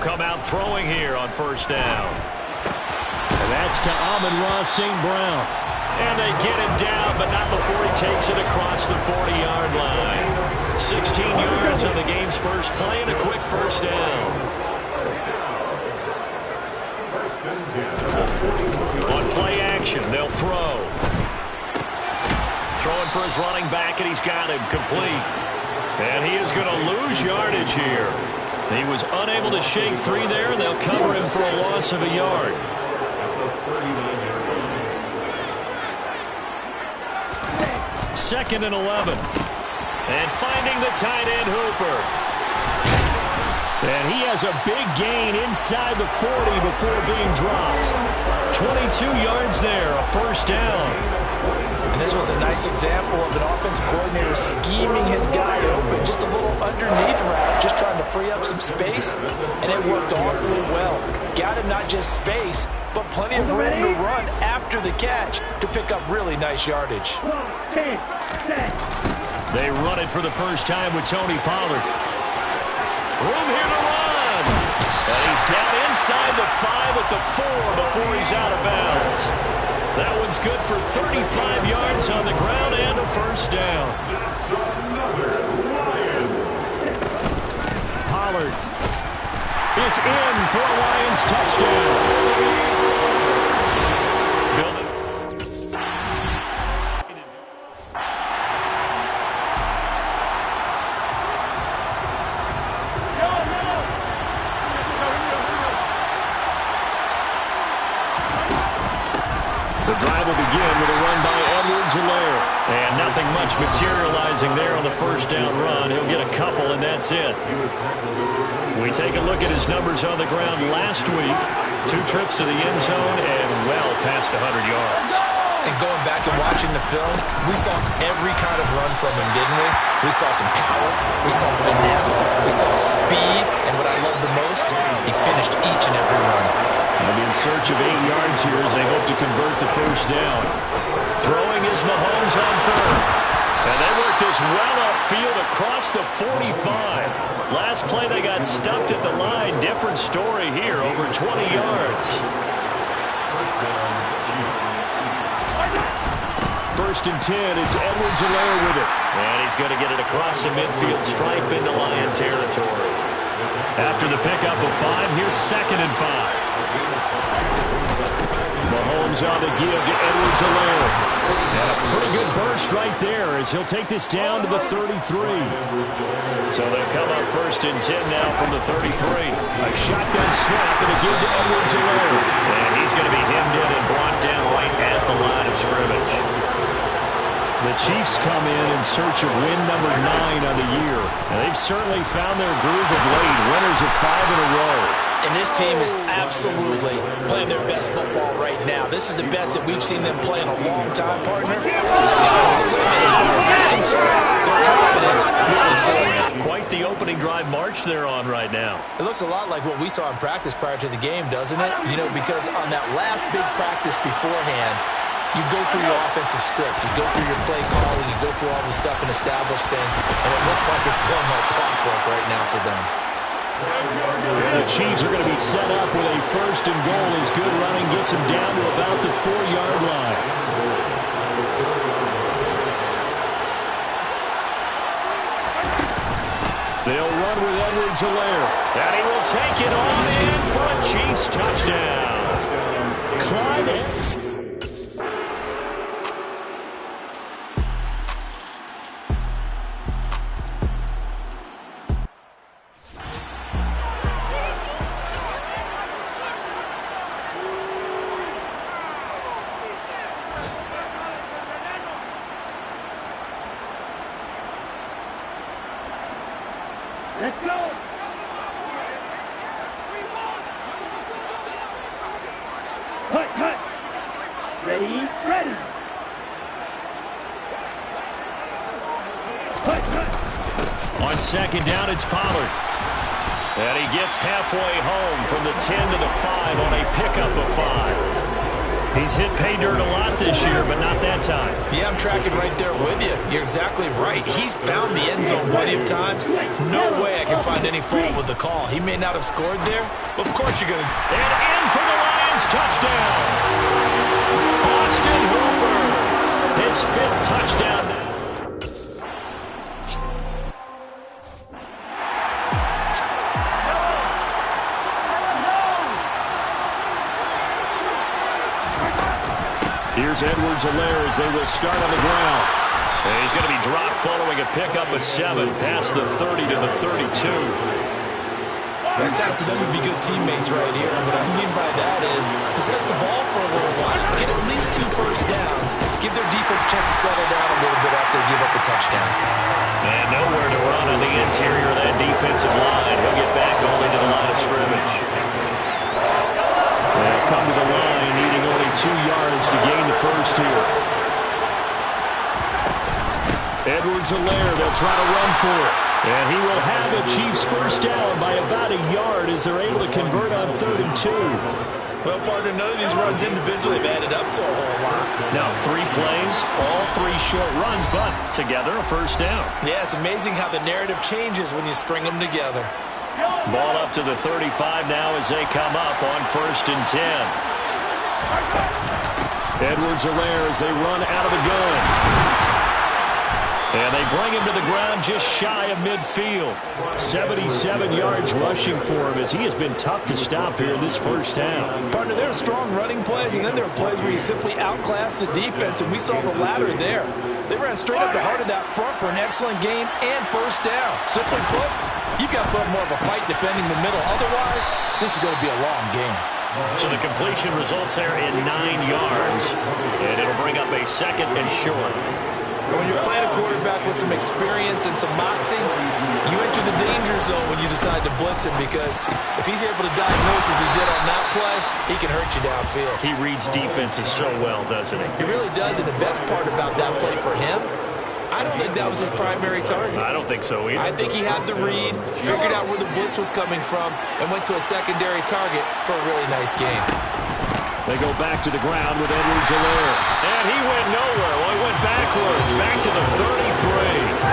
come out throwing here on first down. And that's to Amon-Ra St. Brown. And they get him down, but not before he takes it across the 40-yard line. 16 yards on the game's first play and a quick first down. On play action, they'll throw. Throwing for his running back, and he's got him complete. And he is going to lose yardage here. He was unable to shake free there, and they'll cover him for a loss of a yard. Second and 11. And finding the tight end Hooper. And he has a big gain inside the 40 before being dropped. 22 yards there, a first down. And this was a nice example of an offensive coordinator scheming his guy open. Just a little underneath route, just trying to free up some space. And it worked awfully well. Got him not just space, but plenty of room to run after the catch to pick up really nice yardage. They run it for the first time with Tony Pollard. Room here to run. And he's down inside the 5 at the 4 before he's out of bounds. That one's good for 35 yards on the ground and a first down. Pollard is in for a Lions touchdown. The drive will begin with a run by Edwards-Helaire. And nothing much materializing there on the first down run. He'll get a couple, and that's it. We take a look at his numbers on the ground last week. 2 trips to the end zone and well past 100 yards. And going back and watching the film, we saw every kind of run from him, didn't we? We saw some power, we saw finesse, we saw speed, and what I love the most, he finished each and every run. They'll be in search of 8 yards here as they hope to convert the first down. Throwing is Mahomes on third. And they work this well upfield across the 45. Last play they got stuffed at the line. Different story here, over 20 yards. First and 10, it's Edwards-Helaire with it. And he's going to get it across the midfield stripe into Lion territory. After the pickup of 5, here's second and 5. Mahomes on the give to Edwards-Helaire. And a pretty good burst right there as he'll take this down to the 33. So they'll come up first and 10 now from the 33. A shotgun snap and a give to Edwards-Helaire. And he's going to be hemmed in and brought down right at the line of scrimmage. The Chiefs come in search of win number 9 on the year. And they've certainly found their groove of late. Winners of 5 in a row. And this team is absolutely playing their best football right now. This is the best that we've seen them play in a long time, partner. The sky's the limit as far as they're concerned. Their confidence really soaring. Quite the opening drive march they're on right now. It looks a lot like what we saw in practice prior to the game, doesn't it? You know, because on that last big practice beforehand, you go through your offensive script, you go through your play calling, you go through all the stuff and establish things, and it looks like it's going like clockwork right now for them. And the Chiefs are going to be set up with a first and goal as good running gets them down to about the 4-yard line. They'll run with Edwards-Helaire. And he will take it on in for a Chiefs touchdown. Clyde. Let's go! Cut! Ready? Cut! On second down, it's Pollard. And he gets halfway home from the 10 to the 5 on a pickup of 5. He's hit pay dirt a lot this year, but not that time. Yeah, I'm tracking right there with you. You're exactly right. He's found the end zone plenty of times. No way I can find any fault with the call. He may not have scored there, but of course you're going to. And in for the Lions touchdown. Austin Hooper, his 5th touchdown. Here's Edwards-Helaire as they will start on the ground. And he's going to be dropped following a pickup of 7 past the 30 to the 32. It's time for them to be good teammates right here. What I mean by that is possess the ball for a little while, get at least 2 first downs, give their defense a chance to settle down a little bit after they give up the touchdown. And nowhere to run on the interior of that defensive line. He'll get back only to the line of scrimmage. They'll come to the line, needing only 2 yards to gain the first here. Edwards-Helaire, they'll try to run for it. And he will have the Chiefs first down by about a yard as they're able to convert on 3rd and 2. Well, partner, none of these runs individually have added up to a whole lot. Now, 3 plays, all 3 short runs, but together a first down. Yeah, it's amazing how the narrative changes when you string them together. Ball up to the 35 now as they come up on 1st and 10. Edwards-Helaire as they run out of the gun. And they bring him to the ground just shy of midfield. 77 yards rushing for him as he has been tough to stop here in this first half. Partner, there are strong running plays, and then there are plays where you simply outclass the defense, and we saw the latter there. They ran straight up the heart of that front for an excellent gain and first down. Simply put, you've got to put more of a fight defending the middle. Otherwise, this is going to be a long game. So the completion results there in 9 yards, and it'll bring up a 2nd and short. When you're playing a quarterback with some experience and some moxie, you enter the danger zone when you decide to blitz him, because if he's able to diagnose as he did on that play, he can hurt you downfield. He reads defenses so well, doesn't he? He really does, and the best part about that play for him, I don't think that was his primary target. I don't think so either. I think he had the read, figured out where the blitz was coming from, and went to a secondary target for a really nice game. They go back to the ground with Edwards-Helaire. And he went nowhere. Well, he went backwards, back to the 33.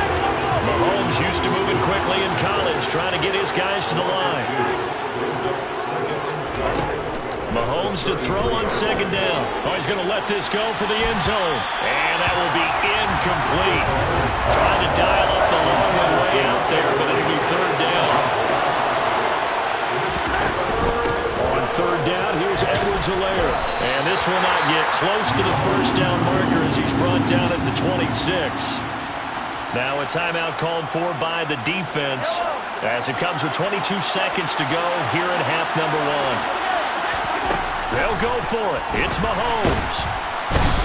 Mahomes used to moving quickly in college, trying to get his guys to the line. Mahomes to throw on 2nd down. Oh, he's going to let this go for the end zone. And that will be incomplete. Trying to dial up the long one way out there, but it'll be 3rd down. On 3rd down, here's Edwards-Helaire. And this will not get close to the first down marker as he's brought down at the 26. Now a timeout called for by the defense as it comes with 22 seconds to go here in half number 1. They'll go for it. It's Mahomes.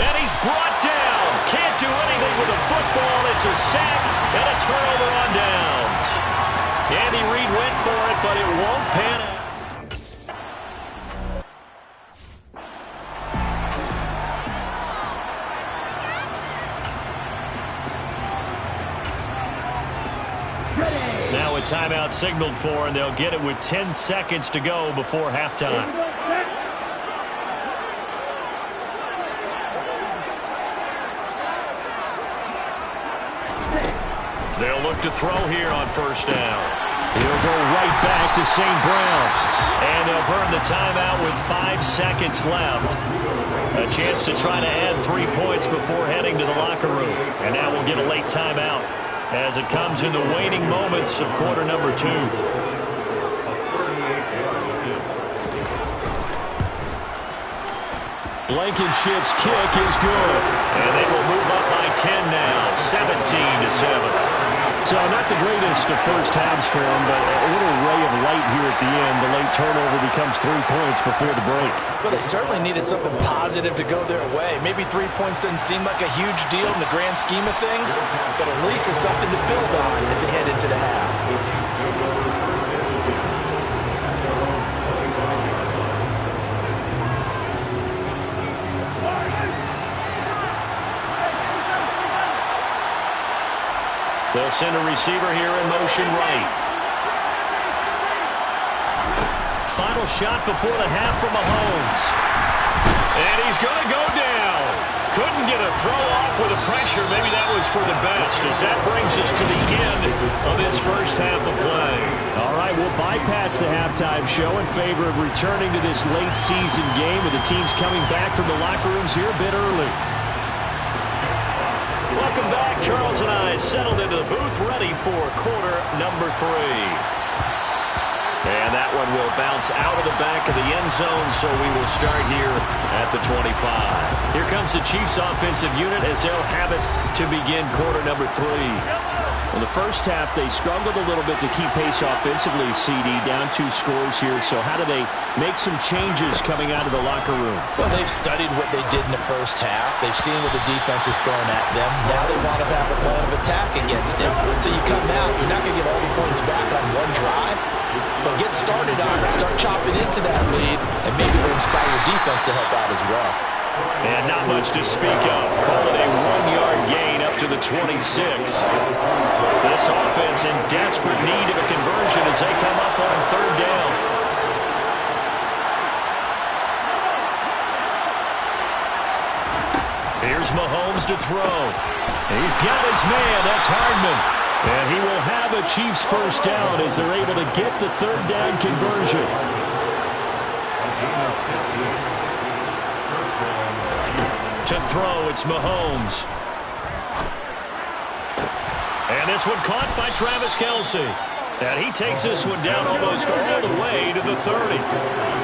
And he's brought down. Can't do anything with the football. It's a sack and a turnover on downs. Andy Reid went for it, but it won't pan out. Now a timeout signaled for, and they'll get it with 10 seconds to go before halftime. They'll look to throw here on 1st down. He'll go right back to St. Brown. And they'll burn the timeout with 5 seconds left. A chance to try to add 3 points before heading to the locker room. And now we'll get a late timeout as it comes in the waning moments of quarter number 2. Blankenship's kick is good. And they will move up by 10 now, 17-7. So not the greatest of first halves for him, but a little ray of light here at the end. The late turnover becomes 3 points before the break. Well, they certainly needed something positive to go their way. Maybe 3 points doesn't seem like a huge deal in the grand scheme of things, but at least it's something to build on as they head into the half. They'll send a receiver here in motion right. Final shot before the half from Mahomes. And he's going to go down. Couldn't get a throw off with the pressure. Maybe that was for the best, as that brings us to the end of this first half of play. All right, we'll bypass the halftime show in favor of returning to this late season game, with the teams coming back from the locker rooms here a bit early. Welcome back. Charles and I settled into the booth, ready for quarter number 3. And that one will bounce out of the back of the end zone, so we will start here at the 25. Here comes the Chiefs offensive unit as they'll have it to begin quarter number 3. In the first half, they struggled a little bit to keep pace offensively, CD, down 2 scores here. So how do they make some changes coming out of the locker room? Well, they've studied what they did in the first half. They've seen what the defense is throwing at them. Now they want to have a plan of attack against it. So you come out, you're not going to get all the points back on one drive, but get started on it, start chopping into that lead, and maybe it'll inspire your defense to help out as well. And not much to speak of. Call it a 1-yard gain up to the 26. This offense in desperate need of a conversion as they come up on third down. Here's Mahomes to throw. He's got his man. That's Hardman. And he will have a Chiefs first down as they're able to get the third down conversion. To throw, it's Mahomes. And this one caught by Travis Kelce. And he takes this one down almost all the way to the 30.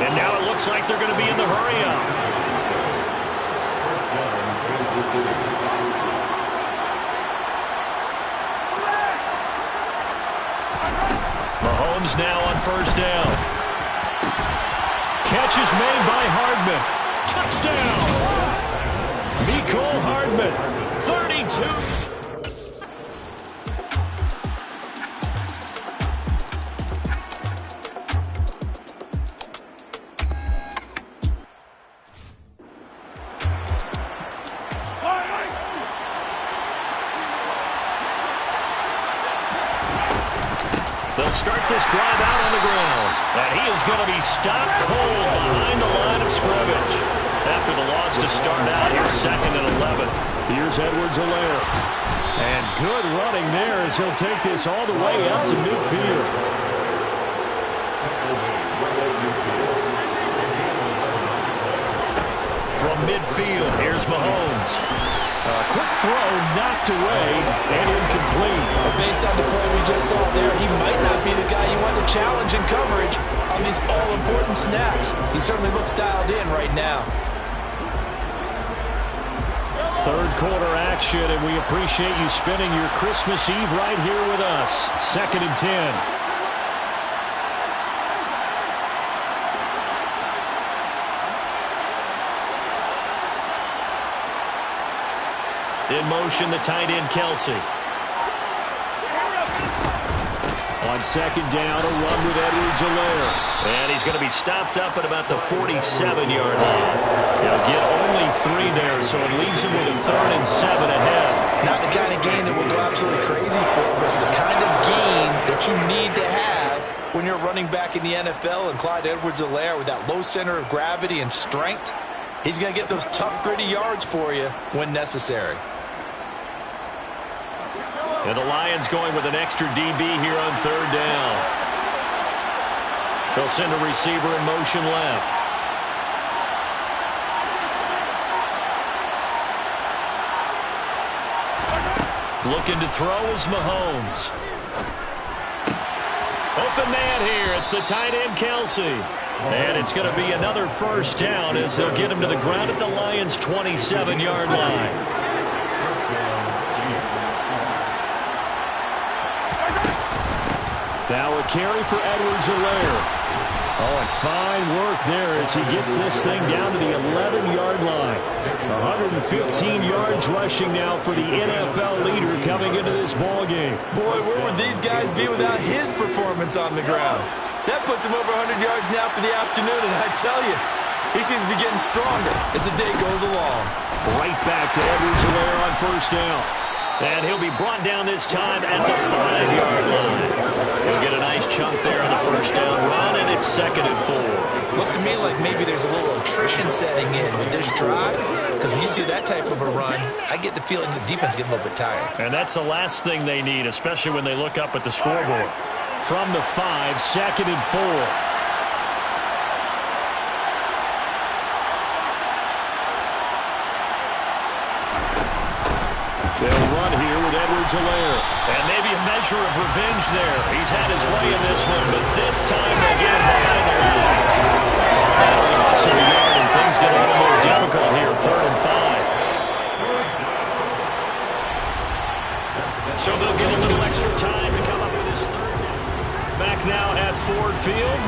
And now it looks like they're going to be in the hurry-up. Mahomes now on first down. Catch is made by Hardman. Touchdown! Mecole Hardman, 32. They'll start this drive out on the ground. And he is going to be stopped cold behind the line of scrimmage. After the loss to start out, here's 2nd and 11. Here's Edwards-Helaire. And good running there as he'll take this all the way up to midfield. From midfield, here's Mahomes. A quick throw knocked away and incomplete. Based on the play we just saw there, he might not be the guy you want to challenge in coverage on these all-important snaps. He certainly looks dialed in right now. Third quarter action, and we appreciate you spending your Christmas Eve right here with us. 2nd and 10. In motion, the tight end, Kelce. On 2nd down, a run with Edwards-Helaire. And he's going to be stopped up at about the 47-yard line. He'll get only 3 there, so it leaves him with a 3rd and 7 ahead. Not the kind of gain that will go absolutely crazy for, but it's the kind of gain that you need to have when you're running back in the NFL. And Clyde Edwards-Helaire, with that low center of gravity and strength, he's going to get those tough, gritty yards for you when necessary. And the Lions going with an extra DB here on third down. They'll send a receiver in motion left. Looking to throw is Mahomes. Open man here. It's the tight end, Kelce. And it's going to be another first down as they'll get him to the ground at the Lions' 27-yard line. Now a carry for Edwards-Helaire. Oh, and fine work there as he gets this thing down to the 11-yard line. 115 yards rushing now for the NFL leader coming into this ball game. Boy, where would these guys be without his performance on the ground? That puts him over 100 yards now for the afternoon, and I tell you, he seems to be getting stronger as the day goes along. Right back to Edwards-Helaire on first down. And he'll be brought down this time at the 5-yard line. He'll get a nice chunk there on the first down run, and it's 2nd and 4. Looks to me like maybe there's a little attrition setting in with this drive, because when you see that type of a run, I get the feeling the defense getting a little bit tired. And that's the last thing they need, especially when they look up at the scoreboard. From the 5, 2nd and 4. They'll run here with Edwards-Helaire. And maybe a measure of revenge there. He's had his way in this one, but this time they get him behind their back. That loss of a yard, and things get a little more difficult here, 3rd and 5. So they'll get a little extra time to come up with his 3rd down. Back now at Ford Field.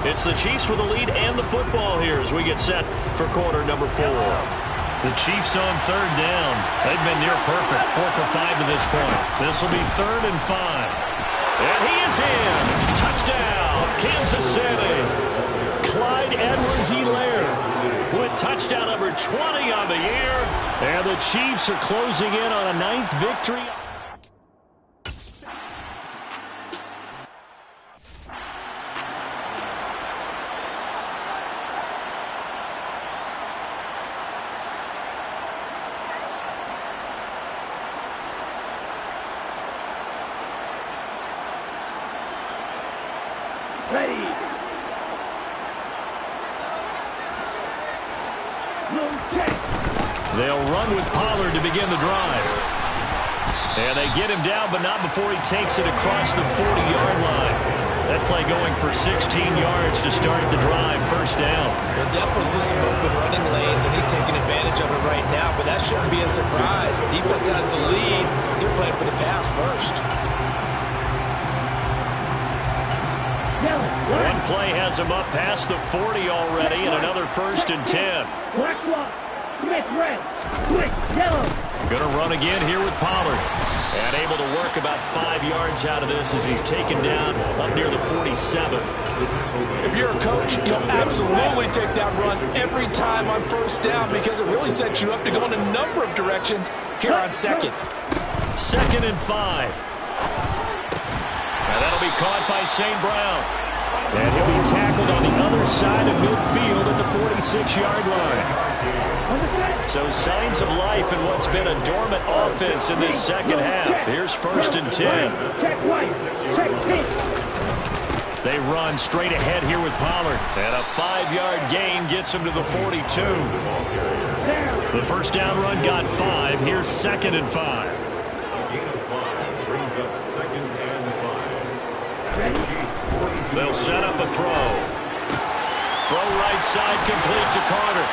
It's the Chiefs with the lead and the football here as we get set for quarter number 4. The Chiefs on 3rd down. They've been near perfect, 4 for 5 to this point. This will be 3rd and 5. And he is in. Touchdown, Kansas City. Clyde Edwards-Helaire with touchdown number 20 on the year. And the Chiefs are closing in on a 9th victory. Ready. No check. They'll run with Pollard to begin the drive. And they get him down, but not before he takes it across the 40-yard line. That play going for 16 yards to start the drive, 1st down. We'll definitely see some open running lanes, and he's taking advantage of it right now, but that shouldn't be a surprise. Defense has the lead. They're playing for the pass first. One play has him up past the 40 already, and another 1st and 10. Black one. Quick red. Quick yellow. Going to run again here with Pollard. And able to work about 5 yards out of this as he's taken down up near the 47. If you're a coach, you'll absolutely take that run every time on 1st down because it really sets you up to go in a number of directions here on 2nd. 2nd and 5. And that'll be caught by St. Brown. And he'll be tackled on the other side of midfield at the 46-yard line. So signs of life in what's been a dormant offense in this 2nd half. Here's 1st and 10. Check white. Check pink. They run straight ahead here with Pollard. And a 5-yard gain gets him to the 42. The 1st down run got 5. Here's 2nd and 5. They'll set up a throw. Throw right side complete to Carter.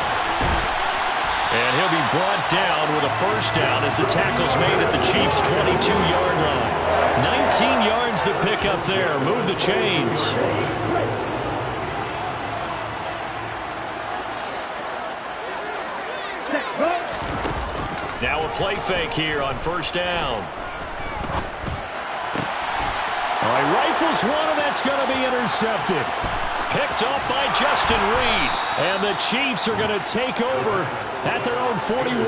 And he'll be brought down with a 1st down as the tackle's made at the Chiefs' 22-yard line. 19 yards to pick up there. Move the chains. Now a play fake here on 1st down. All right, rifles one, and that's going to be intercepted. Picked off by Justin Reed. And the Chiefs are going to take over at their own 41.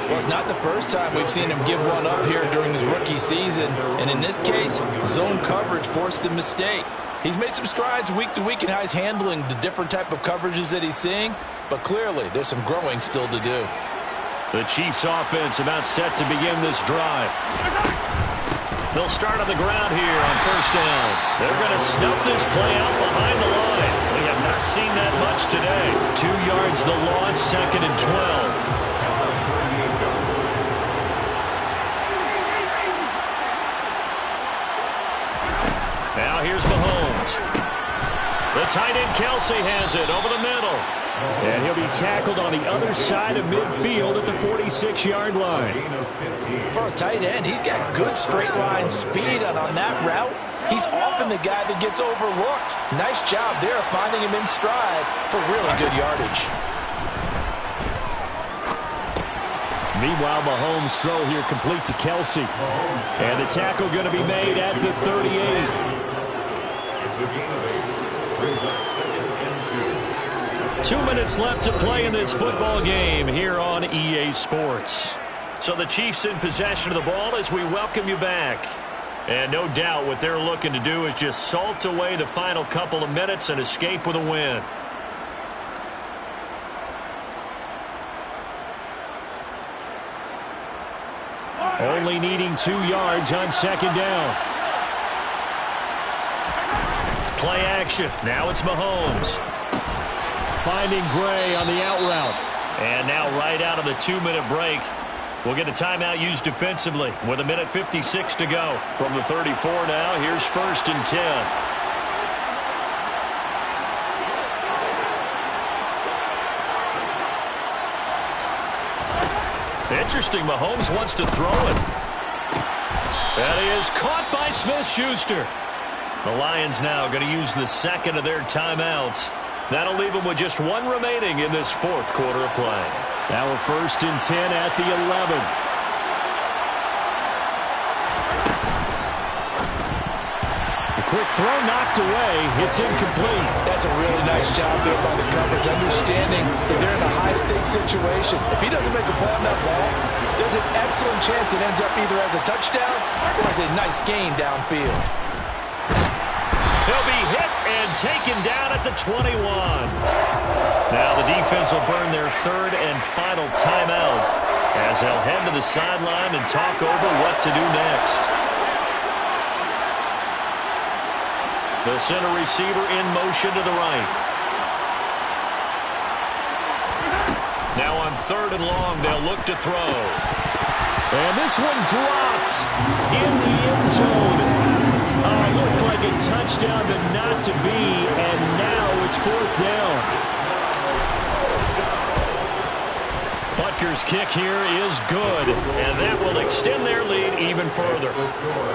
Well, it's not the first time we've seen him give one up here during his rookie season. And in this case, zone coverage forced the mistake. He's made some strides week to week in how he's handling the different type of coverages that he's seeing. But clearly, there's some growing still to do. The Chiefs offense about set to begin this drive. They'll start on the ground here on 1st down. They're going to snuff this play out behind the line. We have not seen that much today. 2 yards the loss, 2nd and 12. Now here's Mahomes. The tight end Kelsey has it over the middle. And he'll be tackled on the other side of midfield at the 46-yard line. For a tight end, he's got good straight line speed, and on that route, he's often the guy that gets overlooked. Nice job there of finding him in stride for really good yardage. Meanwhile, Mahomes' throw here complete to Kelsey. And the tackle going to be made at the 38. 2 minutes left to play in this football game here on EA Sports. So the Chiefs in possession of the ball as we welcome you back. And no doubt what they're looking to do is just salt away the final couple of minutes and escape with a win. Only needing 2 yards on second down. Play action. Now it's Mahomes. Finding Gray on the out route. And now right out of the 2-minute break, we'll get a timeout used defensively with 1:56 to go. From the 34 now, here's 1st and 10. Interesting, Mahomes wants to throw it. That is caught by Smith-Schuster. The Lions now going to use the second of their timeouts. That'll leave them with just 1 remaining in this 4th quarter of play. Now a 1st and 10 at the 11. The quick throw knocked away. It's incomplete. That's a really nice job there by the coverage, understanding that they're in a high-stakes situation. If he doesn't make a play on that ball, there's an excellent chance it ends up either as a touchdown or as a nice gain downfield. He'll be hit and taken down at the 21. Now the defense will burn their 3rd and final timeout as they'll head to the sideline and talk over what to do next. The center receiver in motion to the right. Now on 3rd and long, they'll look to throw. And this one dropped in the end zone. Looked like a touchdown, but not to be, and now it's 4th down. Butker's kick here is good, and that will extend their lead even further.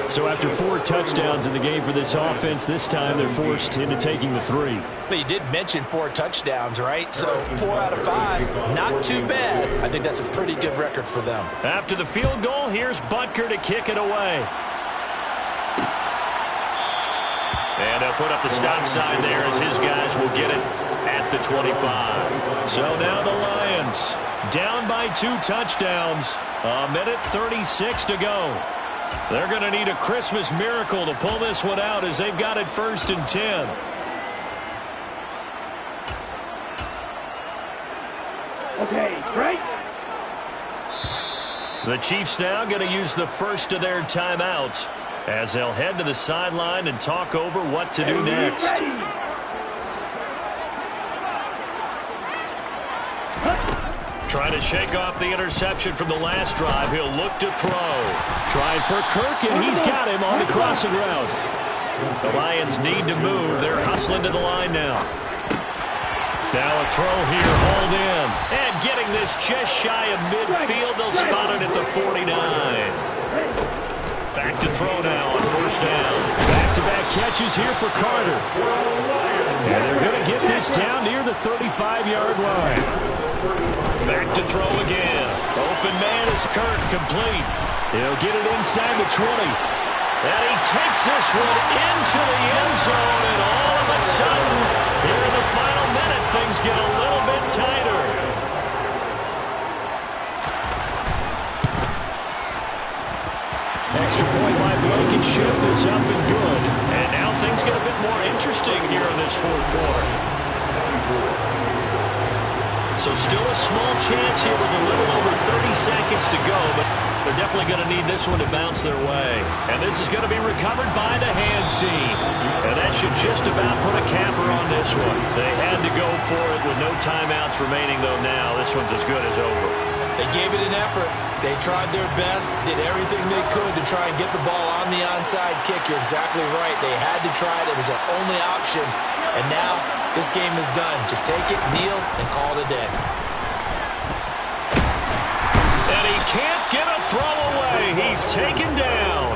So after 4 touchdowns in the game for this offense, this time they're forced into taking the 3. But you did mention 4 touchdowns, right? So 4 out of 5, not too bad. I think that's a pretty good record for them. After the field goal, here's Butker to kick it away. And they'll put up the stop sign there as his guys will get it at the 25. So now the Lions down by 2 touchdowns. 1:36 to go. They're going to need a Christmas miracle to pull this one out as they've got it 1st and 10. Okay, right. The Chiefs now going to use the first of their timeouts as they'll head to the sideline and talk over what to do next. Trying to shake off the interception from the last drive. He'll look to throw. Trying for Kirk, and he's got him on the crossing route. The Lions need to move. They're hustling to the line now. Now a throw here, hauled in. And getting this just shy of midfield. They'll spot it at the 49. Back to throw now on 1st down. Back-to-back catches here for Carter. And they're going to get this down near the 35-yard line. Back to throw again. Open man is Kirk, complete. He'll get it inside the 20. And he takes this one into the end zone. And all of a sudden, here in the final minute, things get a little bit tighter. Extra point by Blankenship is up and good. And now things get a bit more interesting here in this 4th quarter. So still a small chance here with a little over 30 seconds to go, but they're definitely going to need this one to bounce their way. And this is going to be recovered by the hands team. And that should just about put a capper on this one. They had to go for it with no timeouts remaining, though now this one's as good as over. They gave it an effort. They tried their best, did everything they could to try and get the ball on the onside kick. You're exactly right. They had to try it. It was their only option. And now this game is done. Just take it, kneel, and call it a day. And he can't get a throw away. He's taken down.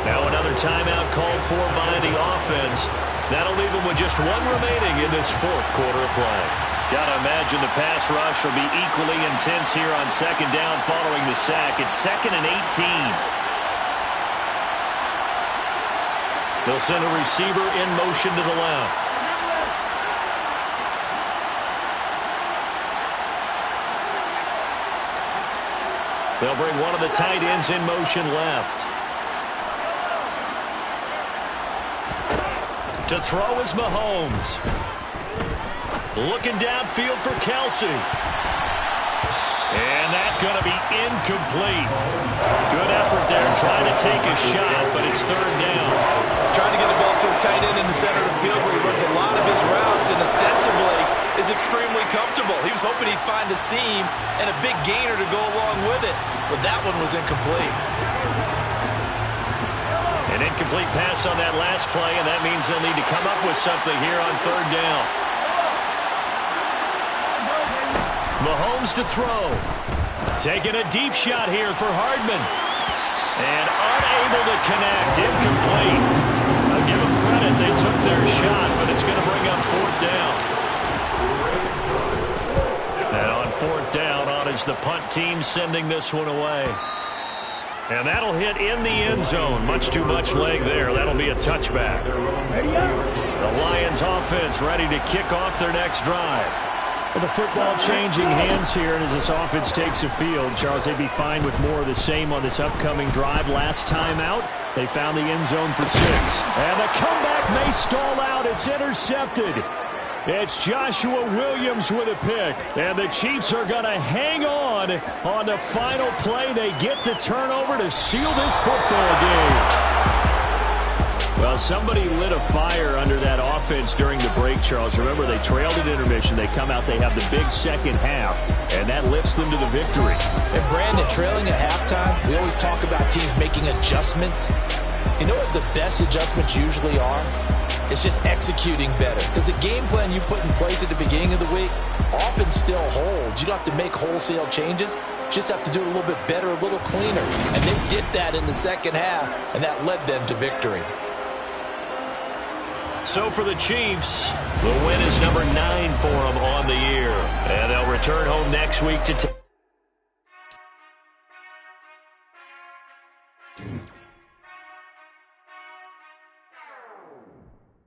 Now another timeout called for by the offense. That'll leave them with just 1 remaining in this 4th quarter of play. Gotta imagine the pass rush will be equally intense here on 2nd down following the sack. It's 2nd and 18. They'll send a receiver in motion to the left. They'll bring one of the tight ends in motion left. To throw is Mahomes. Looking downfield for Kelsey. And that's going to be incomplete. Good effort there trying to take a shot, but it's third down. Trying to get the ball to his tight end in the center of the field where he runs a lot of his routes and ostensibly is extremely comfortable. He was hoping he'd find a seam and a big gainer to go along with it, but that one was incomplete. An incomplete pass on that last play, and that means they'll need to come up with something here on third down. Mahomes to throw. Taking a deep shot here for Hardman. And unable to connect. Incomplete. I'll give them credit. They took their shot, but it's going to bring up fourth down. And on fourth down, on is the punt team sending this one away. And that'll hit in the end zone. Much too much leg there. That'll be a touchback. The Lions offense ready to kick off their next drive. Well, the football changing hands here, and as this offense takes the field, Charles, they'd be fine with more of the same on this upcoming drive. Last time out, they found the end zone for 6. And the comeback may stall out. It's intercepted. It's Joshua Williams with a pick. And the Chiefs are going to hang on the final play. They get the turnover to seal this football game. Well, somebody lit a fire under that offense during the break, Charles. Remember, they trailed at intermission. They come out, they have the big second half, and that lifts them to the victory. And Brandon, trailing at halftime, we always talk about teams making adjustments. You know what the best adjustments usually are? It's just executing better. Because the game plan you put in place at the beginning of the week often still holds. You don't have to make wholesale changes. You just have to do it a little bit better, a little cleaner. And they did that in the second half, and that led them to victory. So for the Chiefs, the win is number 9 for them on the year. And they'll return home next week to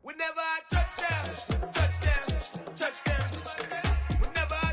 Whenever I touch down.